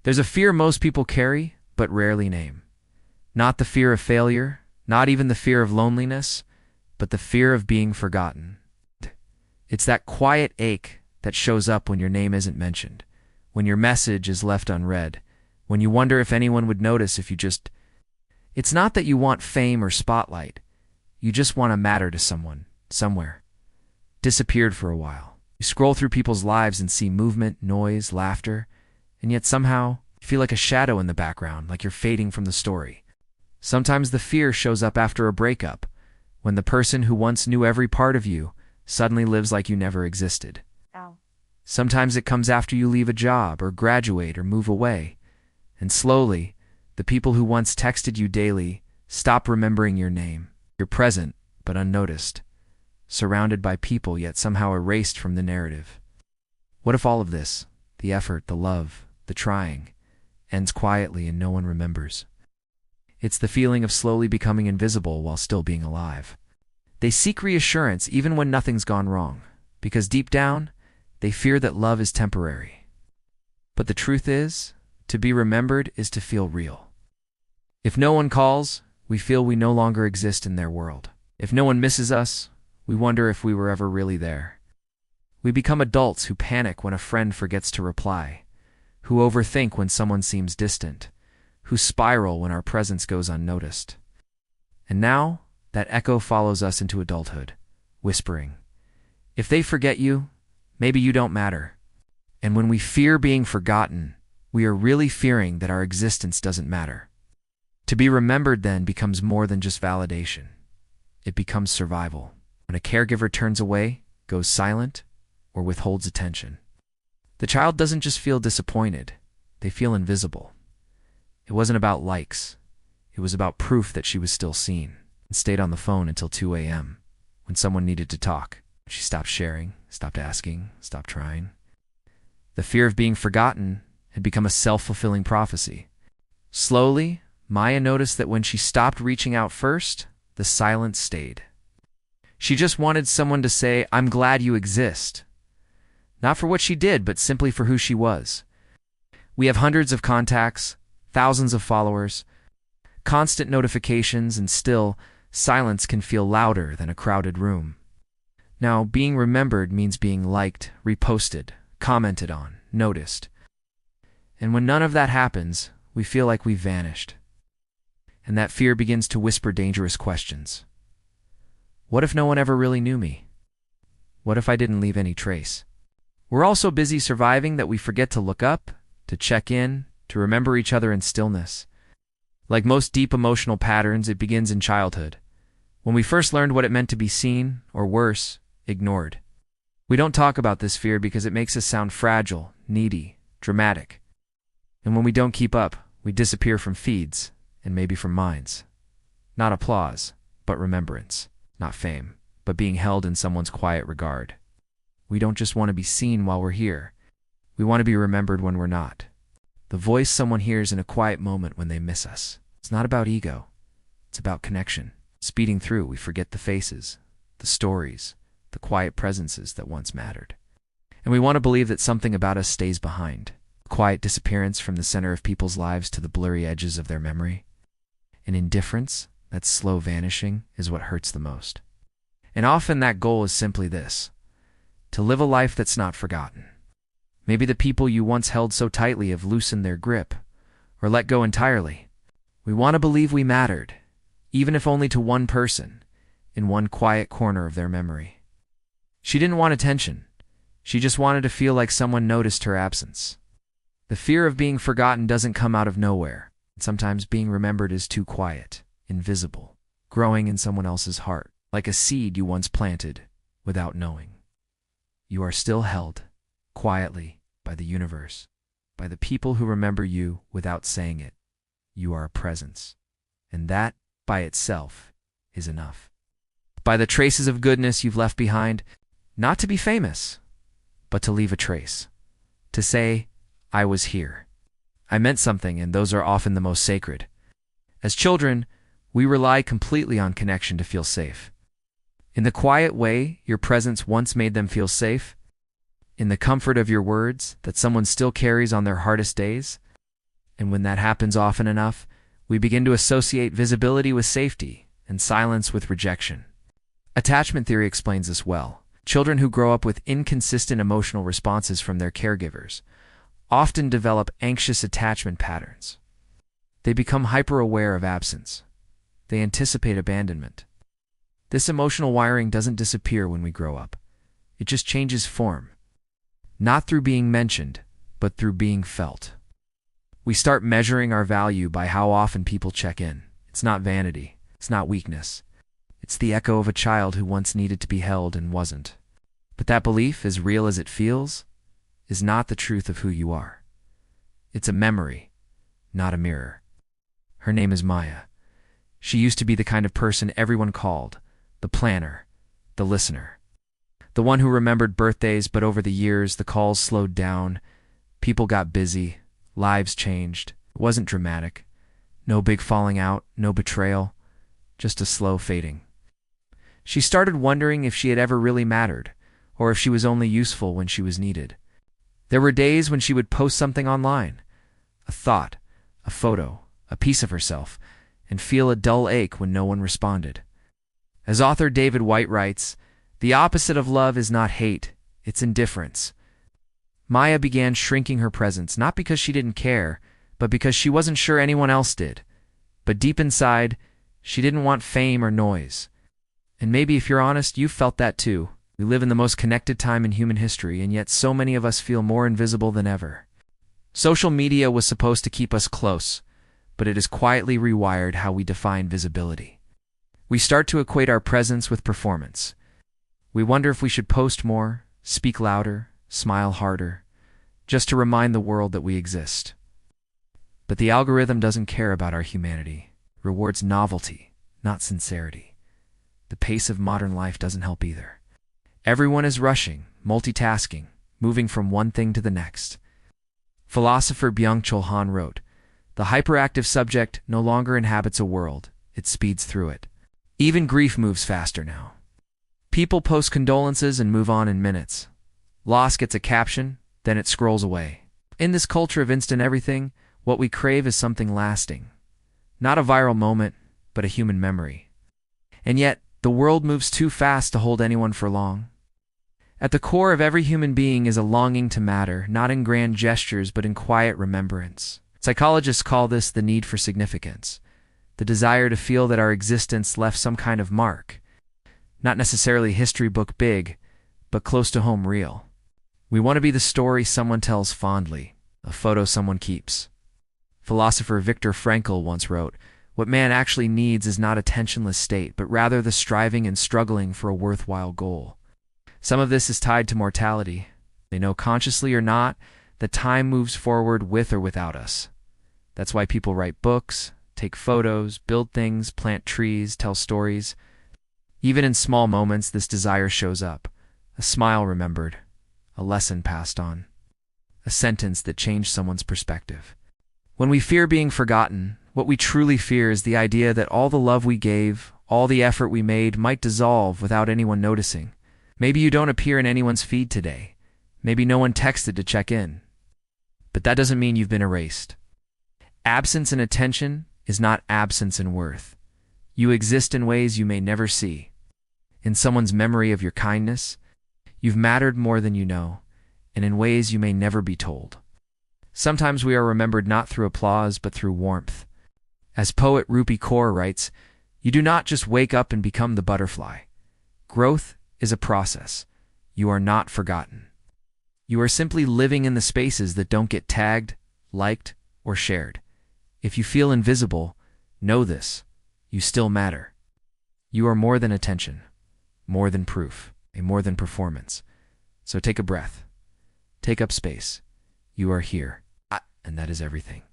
There's a fear most people carry, but rarely name. Not the fear of failure, not even the fear of loneliness, but the fear of being forgotten. It's that quiet ache that shows up when your name isn't mentioned, when your message is left unread, when you wonder if anyone would notice if you just... It's not that you want fame or spotlight. You just want to matter to someone, somewhere. Disappeared for a while. You scroll through people's lives and see movement, noise, laughter, and yet somehow you feel like a shadow in the background, like you're fading from the story. Sometimes the fear shows up after a breakup, when the person who once knew every part of you suddenly lives like you never existed. Ow. Sometimes it comes after you leave a job or graduate or move away, and slowly, the people who once texted you daily stop remembering your name. You're present, but unnoticed, surrounded by people yet somehow erased from the narrative. What if all of this, the effort, the love, the trying, ends quietly and no one remembers? It's the feeling of slowly becoming invisible while still being alive. They seek reassurance even when nothing's gone wrong, because deep down, they fear that love is temporary. But the truth is, to be remembered is to feel real. If no one calls, we feel we no longer exist in their world. If no one misses us, we wonder if we were ever really there. We become adults who panic when a friend forgets to reply, who overthink when someone seems distant, who spiral when our presence goes unnoticed. And now, that echo follows us into adulthood, whispering, if they forget you, maybe you don't matter. And when we fear being forgotten, we are really fearing that our existence doesn't matter. To be remembered then becomes more than just validation. It becomes survival. When a caregiver turns away, goes silent, or withholds attention, the child doesn't just feel disappointed, they feel invisible. It wasn't about likes. It was about proof that she was still seen, and stayed on the phone until 2 a.m. when someone needed to talk. She stopped sharing, stopped asking, stopped trying. The fear of being forgotten had become a self-fulfilling prophecy. Slowly, Maya noticed that when she stopped reaching out first, the silence stayed. She just wanted someone to say, I'm glad you exist. Not for what she did, but simply for who she was. We have hundreds of contacts, thousands of followers, constant notifications, and still, silence can feel louder than a crowded room. Now, being remembered means being liked, reposted, commented on, noticed. And when none of that happens, we feel like we've vanished. And that fear begins to whisper dangerous questions. What if no one ever really knew me? What if I didn't leave any trace? We're all so busy surviving that we forget to look up, to check in, to remember each other in stillness. Like most deep emotional patterns, it begins in childhood, when we first learned what it meant to be seen, or worse, ignored. We don't talk about this fear because it makes us sound fragile, needy, dramatic. And when we don't keep up, we disappear from feeds, and maybe from minds. Not applause, but remembrance. Not fame, but being held in someone's quiet regard. We don't just want to be seen while we're here. We want to be remembered when we're not. The voice someone hears in a quiet moment when they miss us. It's not about ego. It's about connection. Speeding through, we forget the faces, the stories, the quiet presences that once mattered. And we want to believe that something about us stays behind. Quiet disappearance from the center of people's lives to the blurry edges of their memory. And indifference, that slow vanishing, is what hurts the most. And often that goal is simply this: to live a life that's not forgotten. Maybe the people you once held so tightly have loosened their grip, or let go entirely. We want to believe we mattered, even if only to one person, in one quiet corner of their memory. She didn't want attention. She just wanted to feel like someone noticed her absence. The fear of being forgotten doesn't come out of nowhere. Sometimes being remembered is too quiet, invisible, growing in someone else's heart, like a seed you once planted without knowing. You are still held, quietly, by the universe, by the people who remember you without saying it. You are a presence, and that, by itself, is enough. By the traces of goodness you've left behind, not to be famous, but to leave a trace, to say, I was here. I meant something, and those are often the most sacred. As children, we rely completely on connection to feel safe. In the quiet way your presence once made them feel safe, in the comfort of your words that someone still carries on their hardest days, And when that happens often enough, we begin to associate visibility with safety and silence with rejection. Attachment theory explains this well. Children who grow up with inconsistent emotional responses from their caregivers often develop anxious attachment patterns. They become hyper-aware of absence. They anticipate abandonment. This emotional wiring doesn't disappear when we grow up. It just changes form. Not through being mentioned, but through being felt. We start measuring our value by how often people check in. It's not vanity. It's not weakness. It's the echo of a child who once needed to be held and wasn't. But that belief, as real as it feels, is not the truth of who you are. It's a memory, not a mirror. Her name is Maya. She used to be the kind of person everyone called, the planner, the listener. The one who remembered birthdays, but over the years the calls slowed down. People got busy. Lives changed. It wasn't dramatic. No big falling out, no betrayal, just a slow fading. She started wondering if she had ever really mattered, or if she was only useful when she was needed. There were days when she would post something online, a thought, a photo, a piece of herself, and feel a dull ache when no one responded. As author David Whyte writes, the opposite of love is not hate, it's indifference. Maya began shrinking her presence, not because she didn't care, but because she wasn't sure anyone else did. But deep inside, she didn't want fame or noise. And maybe if you're honest, you've felt that too. We live in the most connected time in human history, and yet so many of us feel more invisible than ever. Social media was supposed to keep us close, but it has quietly rewired how we define visibility. We start to equate our presence with performance. We wonder if we should post more, speak louder, smile harder, just to remind the world that we exist. But the algorithm doesn't care about our humanity. It rewards novelty, not sincerity. The pace of modern life doesn't help either. Everyone is rushing, multitasking, moving from one thing to the next. Philosopher Byung-Chul Han wrote, "The hyperactive subject no longer inhabits a world, it speeds through it." Even grief moves faster now. People post condolences and move on in minutes. Loss gets a caption, then it scrolls away. In this culture of instant everything, what we crave is something lasting. Not a viral moment, but a human memory. And yet, the world moves too fast to hold anyone for long. At the core of every human being is a longing to matter, not in grand gestures, but in quiet remembrance. Psychologists call this the need for significance, the desire to feel that our existence left some kind of mark. Not necessarily history book big, but close to home real. We want to be the story someone tells fondly, a photo someone keeps. Philosopher Viktor Frankl once wrote, "What man actually needs is not a tensionless state, but rather the striving and struggling for a worthwhile goal." Some of this is tied to mortality. They know consciously or not that time moves forward with or without us. That's why people write books, take photos, build things, plant trees, tell stories. Even in small moments, this desire shows up. A smile remembered, a lesson passed on, a sentence that changed someone's perspective. When we fear being forgotten, what we truly fear is the idea that all the love we gave, all the effort we made might dissolve without anyone noticing. Maybe you don't appear in anyone's feed today. Maybe no one texted to check in. But that doesn't mean you've been erased. Absence in attention is not absence in worth. You exist in ways you may never see. In someone's memory of your kindness, you've mattered more than you know, and in ways you may never be told. Sometimes we are remembered not through applause, but through warmth. As poet Rupi Kaur writes, "You do not just wake up and become the butterfly. Growth is a process. You are not forgotten. You are simply living in the spaces that don't get tagged, liked, or shared. If you feel invisible, know this: you still matter. You are more than attention, more than proof, and more than performance. So take a breath. Take up space. You are here, and that is everything."